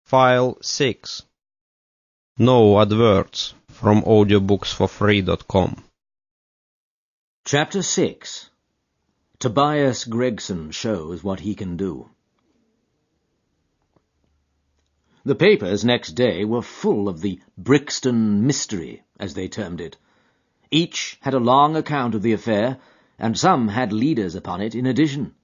File 6. No adverts from audiobooksforfree.com. Chapter 6. Tobias Gregson shows what he can do. The papers next day were full of the Brixton mystery, as they termed it. Each had a long account of the affair, and some had leaders upon it in addition.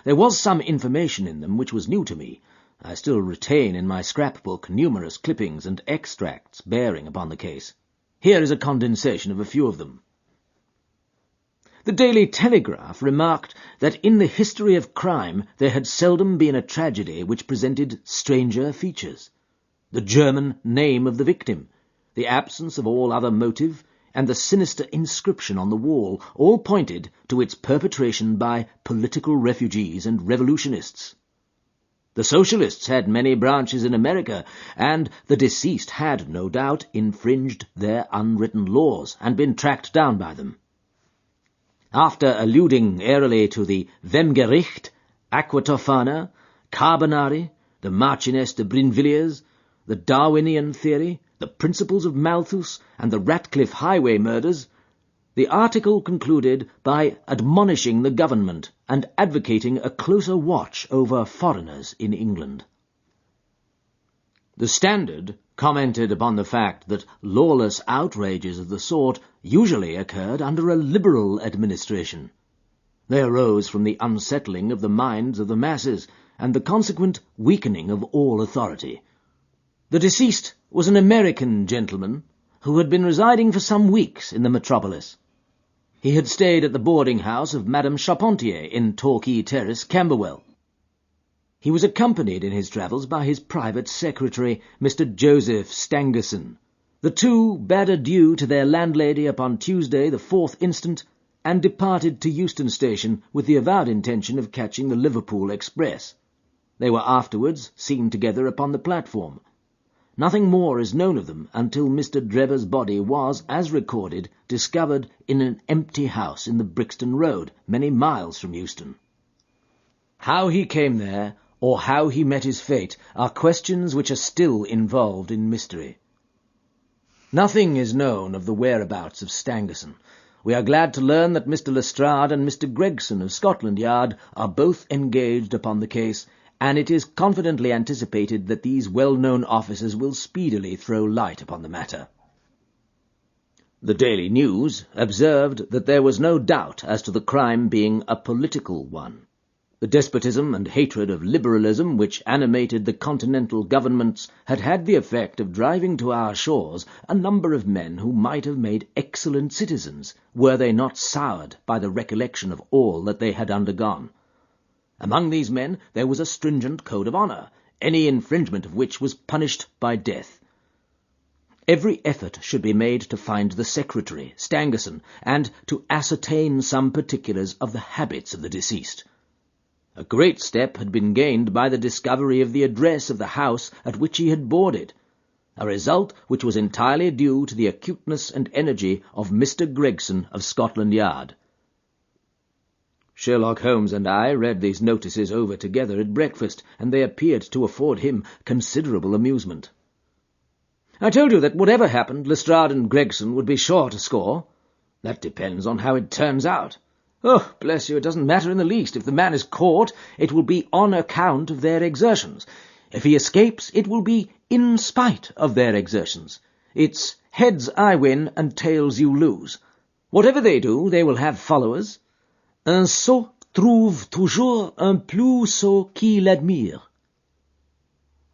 There was some information in them which was new to me. I still retain in my scrapbook numerous clippings and extracts bearing upon the case. Here is a condensation of a few of them. The Daily Telegraph remarked that in the history of crime there had seldom been a tragedy which presented stranger features. The German name of the victim, the absence of all other motive, and the sinister inscription on the wall all pointed to its perpetration by political refugees and revolutionists. The Socialists had many branches in America, and the deceased had, no doubt, infringed their unwritten laws and been tracked down by them. After alluding airily to the Wemgericht, Aquatofana, Carbonari, the Marchioness de Brinvilliers, the Darwinian theory, the principles of Malthus, and the Ratcliffe highway murders, the article concluded by admonishing the government and advocating a closer watch over foreigners in England. The Standard commented upon the fact that lawless outrages of the sort usually occurred under a liberal administration. They arose from the unsettling of the minds of the masses and the consequent weakening of all authority. The deceased was an American gentleman who had been residing for some weeks in the metropolis. He had stayed at the boarding-house of Madame Charpentier in Torquay Terrace, Camberwell. He was accompanied in his travels by his private secretary, Mr. Joseph Stangerson. The two bade adieu to their landlady upon Tuesday, the 4th instant, and departed to Euston Station with the avowed intention of catching the Liverpool express. They were afterwards seen together upon the platform. Nothing more is known of them until Mr. Drever's body was, as recorded, discovered in an empty house in the Brixton Road, many miles from Euston. How he came there, or how he met his fate, are questions which are still involved in mystery. Nothing is known of the whereabouts of Stangerson. We are glad to learn that Mr. Lestrade and Mr. Gregson of Scotland Yard are both engaged upon the case, and it is confidently anticipated that these well-known officers will speedily throw light upon the matter. The Daily News observed that there was no doubt as to the crime being a political one. The despotism and hatred of liberalism which animated the continental governments had had the effect of driving to our shores a number of men who might have made excellent citizens, were they not soured by the recollection of all that they had undergone. Among these men there was a stringent code of honour, any infringement of which was punished by death. Every effort should be made to find the secretary, Stangerson, and to ascertain some particulars of the habits of the deceased. A great step had been gained by the discovery of the address of the house at which he had boarded, a result which was entirely due to the acuteness and energy of Mr. Gregson of Scotland Yard. Sherlock Holmes and I read these notices over together at breakfast, and they appeared to afford him considerable amusement. I told you that whatever happened, Lestrade and Gregson would be sure to score. That depends on how it turns out. Oh, bless you, it doesn't matter in the least. If the man is caught, it will be on account of their exertions. If he escapes, it will be in spite of their exertions. It's heads I win and tails you lose. Whatever they do, they will have followers. Un sot trouve toujours un plus sot qui l'admire.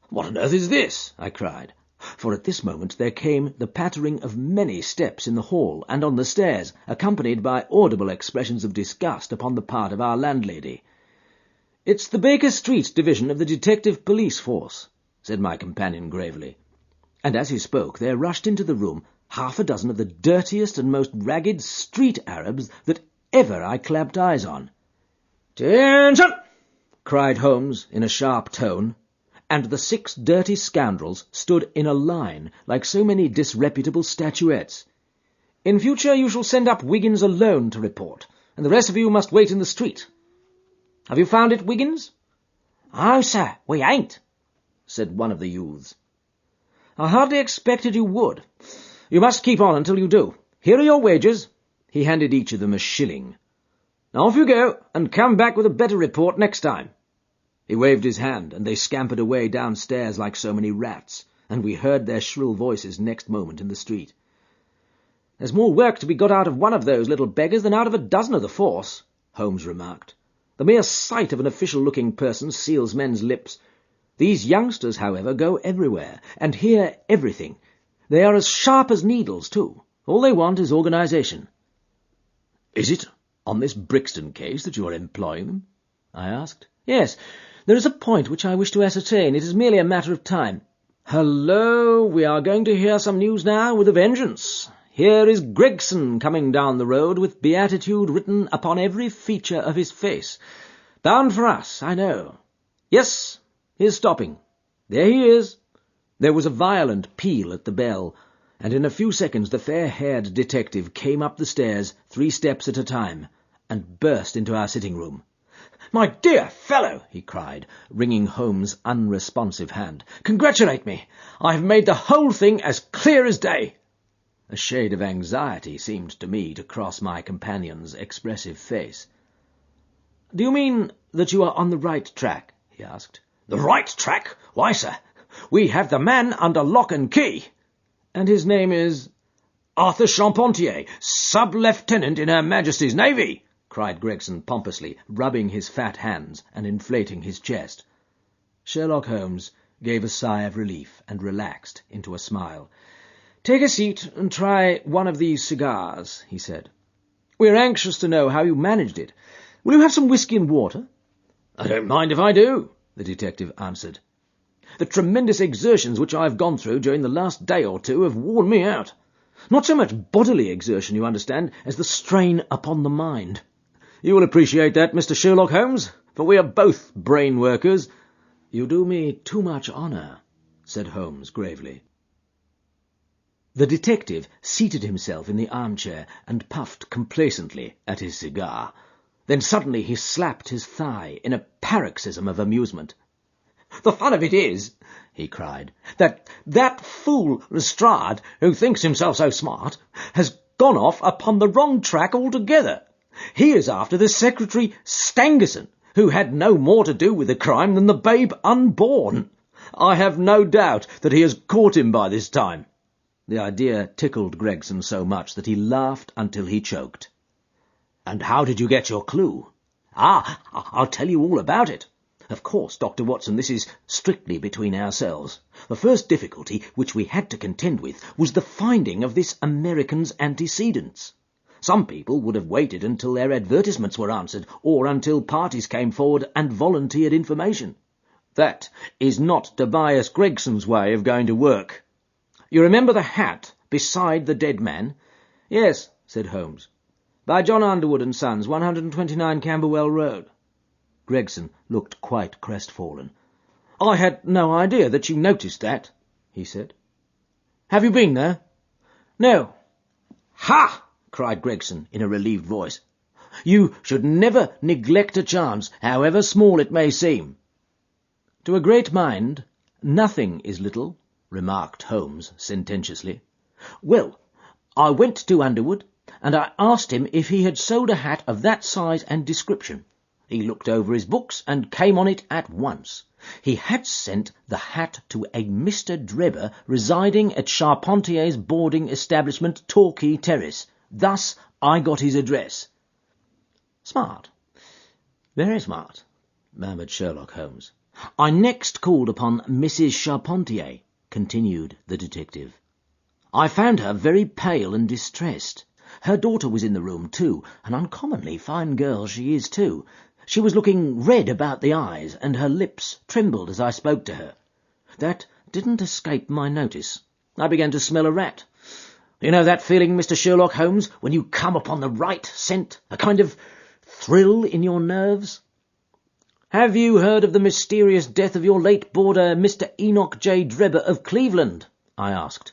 What on earth is this? I cried, for at this moment there came the pattering of many steps in the hall and on the stairs, accompanied by audible expressions of disgust upon the part of our landlady. "It's the Baker Street division of the detective police force," said my companion gravely. And as he spoke there rushed into the room half a dozen of the dirtiest and most ragged street Arabs that ever I clapped eyes on. "Attention!" cried Holmes in a sharp tone, and the 6 dirty scoundrels stood in a line like so many disreputable statuettes. "In future you shall send up Wiggins alone to report, and the rest of you must wait in the street. Have you found it, Wiggins?" "Oh, sir, we ain't." said one of the youths. "I hardly expected you would. You must keep on until you do. Here are your wages." He handed each of them a shilling. "Now off you go, and come back with a better report next time." He waved his hand, and they scampered away downstairs like so many rats, and we heard their shrill voices next moment in the street. "There's more work to be got out of one of those little beggars than out of a dozen of the force," Holmes remarked. "The mere sight of an official-looking person seals men's lips. These youngsters, however, go everywhere, and hear everything. They are as sharp as needles, too. All they want is organisation." "Is it on this Brixton case that you are employing them?" I asked. "Yes, there is a point which I wish to ascertain. It is merely a matter of time. Hullo, we are going to hear some news now with a vengeance. Here is Gregson coming down the road with beatitude written upon every feature of his face. Bound for us, I know. Yes, he is stopping. There he is." There was a violent peal at the bell, and in a few seconds the fair-haired detective came up the stairs 3 steps at a time, and burst into our sitting-room. "My dear fellow," he cried, wringing Holmes' unresponsive hand, "congratulate me. I have made the whole thing as clear as day." A shade of anxiety seemed to me to cross my companion's expressive face. "Do you mean that you are on the right track?" he asked. "The right track? Why, sir, we have the man under lock and key." "And his name is—" "Arthur Charpentier, sub-lieutenant in Her Majesty's Navy," cried Gregson pompously, rubbing his fat hands and inflating his chest. Sherlock Holmes gave a sigh of relief and relaxed into a smile. "Take a seat and try one of these cigars," he said. "We are anxious to know how you managed it. Will you have some whisky and water?" "I don't mind if I do," the detective answered. "The tremendous exertions which I have gone through during the last day or two have worn me out. Not so much bodily exertion, you understand, as the strain upon the mind. You will appreciate that, Mr. Sherlock Holmes, for we are both brain workers." "You do me too much honour," said Holmes gravely. The detective seated himself in the armchair and puffed complacently at his cigar. Then suddenly he slapped his thigh in a paroxysm of amusement. "The fun of it is," he cried, that fool Lestrade, who thinks himself so smart, has gone off upon the wrong track altogether. He is after the Secretary Stangerson, who had no more to do with the crime than the babe unborn. I have no doubt that he has caught him by this time." The idea tickled Gregson so much that he laughed until he choked. "And how did you get your clue?" I'll tell you all about it. Of course, Dr. Watson, this is strictly between ourselves. The first difficulty which we had to contend with was the finding of this American's antecedents. Some people would have waited until their advertisements were answered, or until parties came forward and volunteered information. That is not Tobias Gregson's way of going to work. You remember the hat beside the dead man?" "Yes," said Holmes. "By John Underwood and Sons, 129 Camberwell Road." Gregson looked quite crestfallen. "I had no idea that you noticed that," he said. "Have you been there?" "No." "Ha!" cried Gregson in a relieved voice. "You should never neglect a chance, however small it may seem." "To a great mind, nothing is little," remarked Holmes sententiously. "Well, I went to Underwood, and I asked him if he had sold a hat of that size and description. He looked over his books and came on it at once. He had sent the hat to a Mr. Drebber residing at Charpentier's boarding establishment, Torquay Terrace. Thus I got his address." "Smart. Very smart," murmured Sherlock Holmes. "I next called upon Mrs. Charpentier," continued the detective. "I found her very pale and distressed. Her daughter was in the room too, an uncommonly fine girl she is too. She was looking red about the eyes, and her lips trembled as I spoke to her. That didn't escape my notice. I began to smell a rat. You know that feeling, Mr. Sherlock Holmes, when you come upon the right scent, a kind of thrill in your nerves? Have you heard of the mysterious death of your late boarder, Mr. Enoch J. Drebber of Cleveland?" I asked.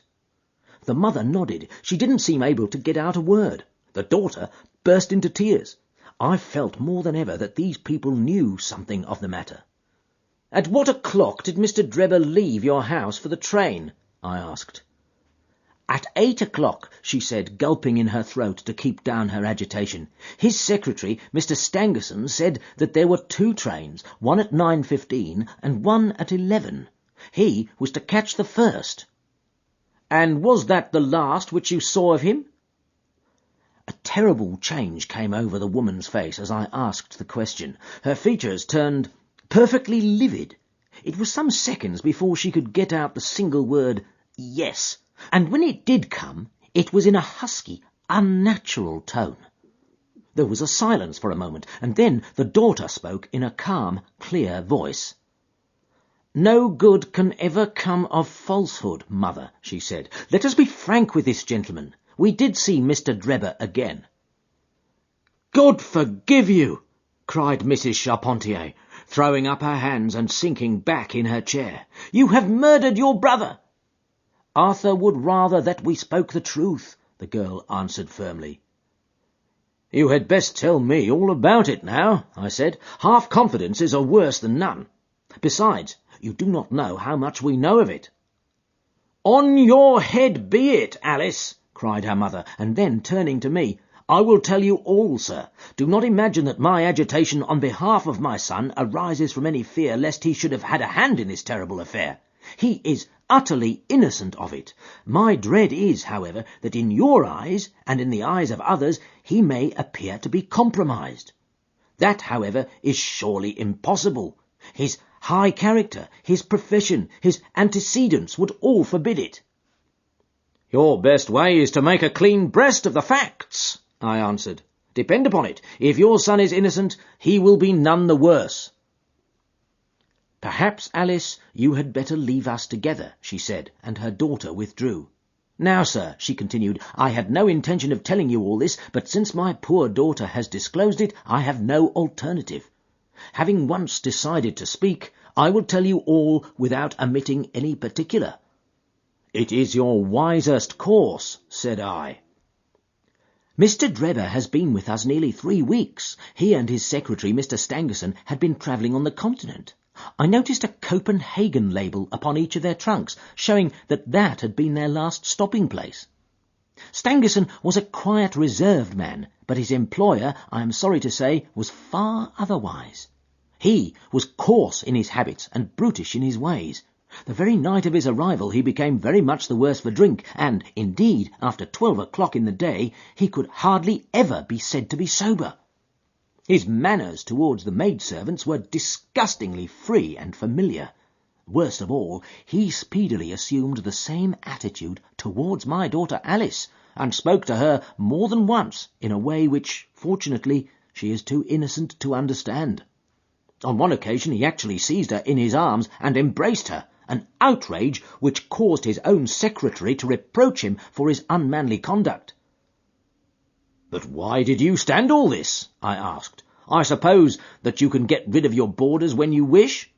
The mother nodded. She didn't seem able to get out a word. The daughter burst into tears. I felt more than ever that these people knew something of the matter. "At what o'clock did Mr. Drebber leave your house for the train?" I asked. "At 8 o'clock, she said, gulping in her throat to keep down her agitation. "His secretary, Mr. Stangerson, said that there were 2 trains, one at 9:15 and one at 11. He was to catch the first." "And was that the last which you saw of him?" A terrible change came over the woman's face as I asked the question. Her features turned perfectly livid. It was some seconds before she could get out the single word, "yes," and when it did come, it was in a husky, unnatural tone. There was a silence for a moment, and then the daughter spoke in a calm, clear voice. "No good can ever come of falsehood, mother," she said. "Let us be frank with this gentleman. We did see Mr. Drebber again." "God forgive you!" cried Mrs. Charpentier, throwing up her hands and sinking back in her chair. "You have murdered your brother!" "Arthur would rather that we spoke the truth," the girl answered firmly. "You had best tell me all about it now," I said. "Half confidences are worse than none. Besides, you do not know how much we know of it." "On your head be it, Alice!" cried her mother, and then, turning to me, "I will tell you all, sir. Do not imagine that my agitation on behalf of my son arises from any fear lest he should have had a hand in this terrible affair. He is utterly innocent of it. My dread is, however, that in your eyes, and in the eyes of others, he may appear to be compromised. That, however, is surely impossible. His high character, his profession, his antecedents would all forbid it." "Your best way is to make a clean breast of the facts," I answered. "Depend upon it, if your son is innocent, he will be none the worse." "Perhaps, Alice, you had better leave us together," she said, and her daughter withdrew. "Now, sir," she continued, "I had no intention of telling you all this, but since my poor daughter has disclosed it, I have no alternative. Having once decided to speak, I will tell you all without omitting any particular." "It is your wisest course," said I. "Mr. Drebber has been with us nearly 3 weeks. He and his secretary, Mr. Stangerson, had been travelling on the continent. I noticed a Copenhagen label upon each of their trunks, showing that had been their last stopping place. Stangerson was a quiet, reserved man, but his employer, I am sorry to say, was far otherwise. He was coarse in his habits and brutish in his ways. The very night of his arrival he became very much the worse for drink, and, indeed, after 12 o'clock in the day, he could hardly ever be said to be sober. His manners towards the maidservants were disgustingly free and familiar. Worst of all, he speedily assumed the same attitude towards my daughter Alice, and spoke to her more than once in a way which, fortunately, she is too innocent to understand. On one occasion he actually seized her in his arms and embraced her, an outrage which caused his own secretary to reproach him for his unmanly conduct. "But why did you stand all this?" I asked. "I suppose that you can get rid of your boarders when you wish?"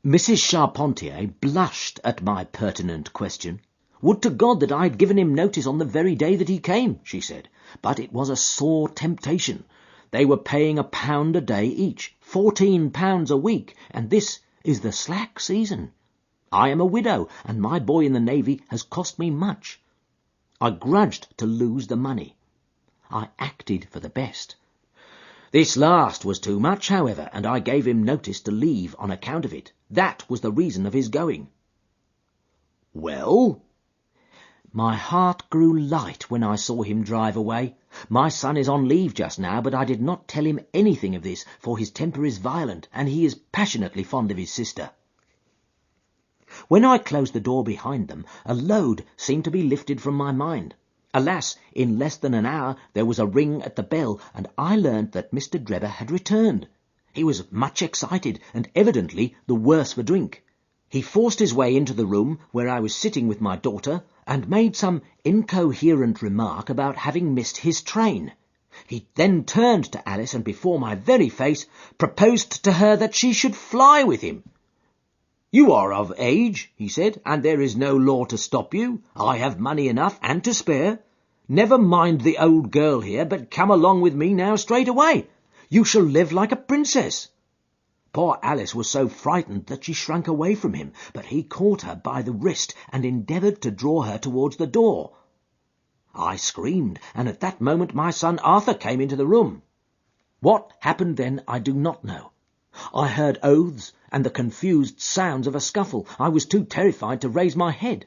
Mrs. Charpentier blushed at my pertinent question. "Would to God that I had given him notice on the very day that he came," she said. "But it was a sore temptation. They were paying £1 a day each, £14 a week, and this is the slack season. I am a widow, and my boy in the Navy has cost me much. I grudged to lose the money. I acted for the best. This last was too much, however, and I gave him notice to leave on account of it. That was the reason of his going." "Well?" "My heart grew light when I saw him drive away. My son is on leave just now, but I did not tell him anything of this, for his temper is violent, and he is passionately fond of his sister. When I closed the door behind them, a load seemed to be lifted from my mind. Alas, in less than an hour there was a ring at the bell, and I learned that Mr. Drebber had returned. He was much excited, and evidently the worse for drink. He forced his way into the room where I was sitting with my daughter, and made some incoherent remark about having missed his train. He then turned to Alice, and before my very face proposed to her that she should fly with him. 'You are of age,' he said, 'and there is no law to stop you. I have money enough and to spare. Never mind the old girl here, but come along with me now straight away. You shall live like a princess.' Poor Alice was so frightened that she shrank away from him, but he caught her by the wrist and endeavoured to draw her towards the door. I screamed, and at that moment my son Arthur came into the room. What happened then I do not know. I heard oaths and the confused sounds of a scuffle. I was too terrified to raise my head.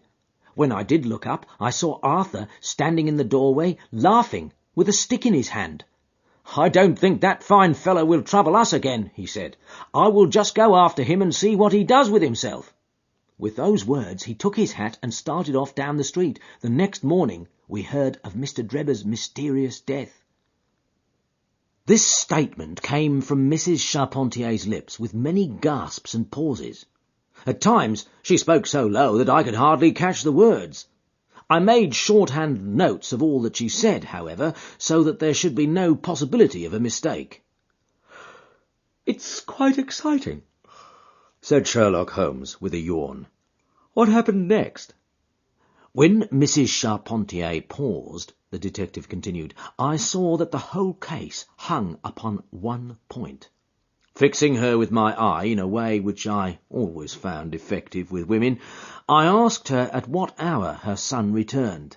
When I did look up, I saw Arthur standing in the doorway, laughing, with a stick in his hand. "I don't think that fine fellow will trouble us again," he said. "I will just go after him and see what he does with himself." With those words he took his hat and started off down the street. The next morning we heard of Mr. Drebber's mysterious death. This statement came from Mrs. Charpentier's lips with many gasps and pauses. At times she spoke so low that I could hardly catch the words. I made shorthand notes of all that she said, however, so that there should be no possibility of a mistake. "It's quite exciting," said Sherlock Holmes with a yawn. "What happened next?" "When Mrs. Charpentier paused," the detective continued, "I saw that the whole case hung upon one point. Fixing her with my eye in a way which I always found effective with women, I asked her at what hour her son returned.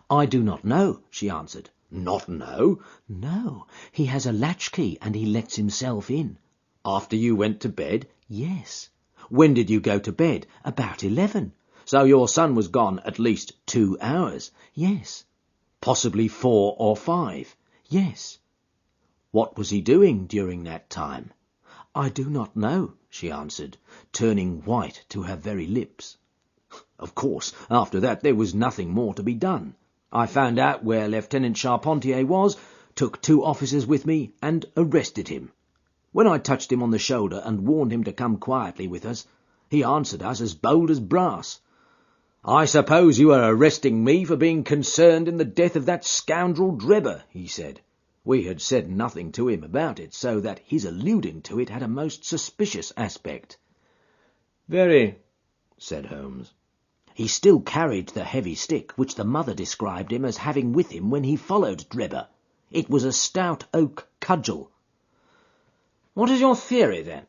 'I do not know,' she answered. 'Not know?' 'No, he has a latchkey and he lets himself in.' 'After you went to bed?' 'Yes.' 'When did you go to bed?' 'About 11. So your son was gone at least 2 hours? 'Yes.' 'Possibly 4 or 5? 'Yes.' 'What was he doing during that time?' 'I do not know,' she answered, turning white to her very lips. Of course, after that there was nothing more to be done. I found out where Lieutenant Charpentier was, took 2 officers with me, and arrested him. When I touched him on the shoulder and warned him to come quietly with us, he answered us as bold as brass. 'I suppose you are arresting me for being concerned in the death of that scoundrel Drebber,' he said. We had said nothing to him about it, so that his alluding to it had a most suspicious aspect. 'Very,' said Holmes. He still carried the heavy stick which the mother described him as having with him when he followed Drebber. It was a stout oak cudgel. 'What is your theory, then?'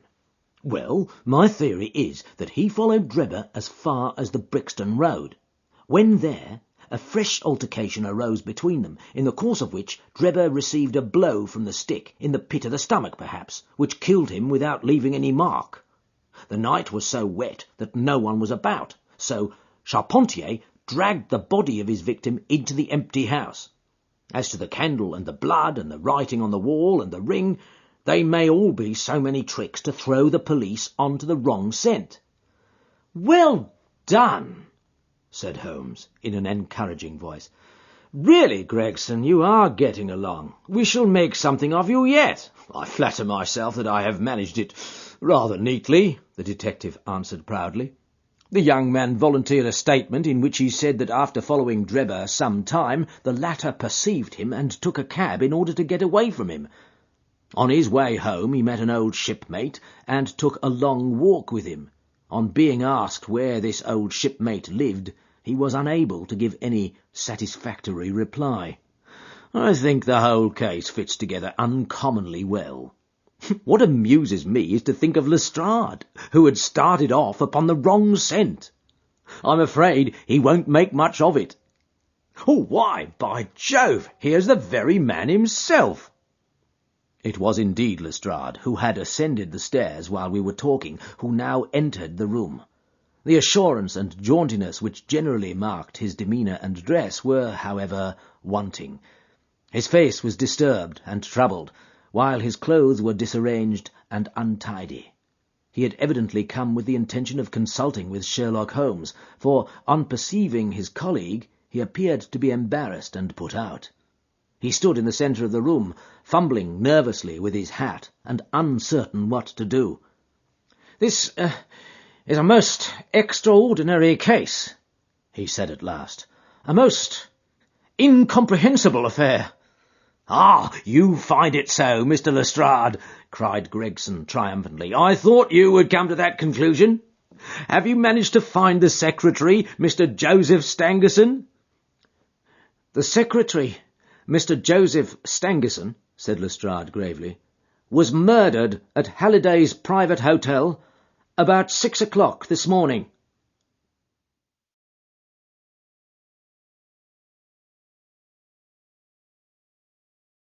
'Well, my theory is that he followed Drebber as far as the Brixton Road. When there, a fresh altercation arose between them, in the course of which Drebber received a blow from the stick, in the pit of the stomach perhaps, which killed him without leaving any mark. The night was so wet that no one was about, so Charpentier dragged the body of his victim into the empty house. As to the candle and the blood and the writing on the wall and the ring, they may all be so many tricks to throw the police onto the wrong scent.' 'Well done,' said Holmes, in an encouraging voice. 'Really, Gregson, you are getting along. We shall make something of you yet.' 'I flatter myself that I have managed it rather neatly,' the detective answered proudly. The young man volunteered a statement in which he said that after following Drebber some time, the latter perceived him and took a cab in order to get away from him. On his way home he met an old shipmate and took a long walk with him. On being asked where this old shipmate lived, he was unable to give any satisfactory reply. I think the whole case fits together uncommonly well. What amuses me is to think of Lestrade, who had started off upon the wrong scent. I'm afraid he won't make much of it. Oh, why, by Jove, here's the very man himself!' It was indeed Lestrade, who had ascended the stairs while we were talking, who now entered the room. The assurance and jauntiness which generally marked his demeanour and dress were, however, wanting. His face was disturbed and troubled, while his clothes were disarranged and untidy. He had evidently come with the intention of consulting with Sherlock Holmes, for, on perceiving his colleague, he appeared to be embarrassed and put out. He stood in the centre of the room, fumbling nervously with his hat, and uncertain what to do. "This is a most extraordinary case," he said at last. "A most incomprehensible affair." "Ah, you find it so, Mr. Lestrade," cried Gregson triumphantly. "I thought you would come to that conclusion. Have you managed to find the secretary, Mr. Joseph Stangerson?" "The secretary, Mr. Joseph Stangerson," said Lestrade gravely, was murdered at Halliday's private hotel about 6 o'clock this morning.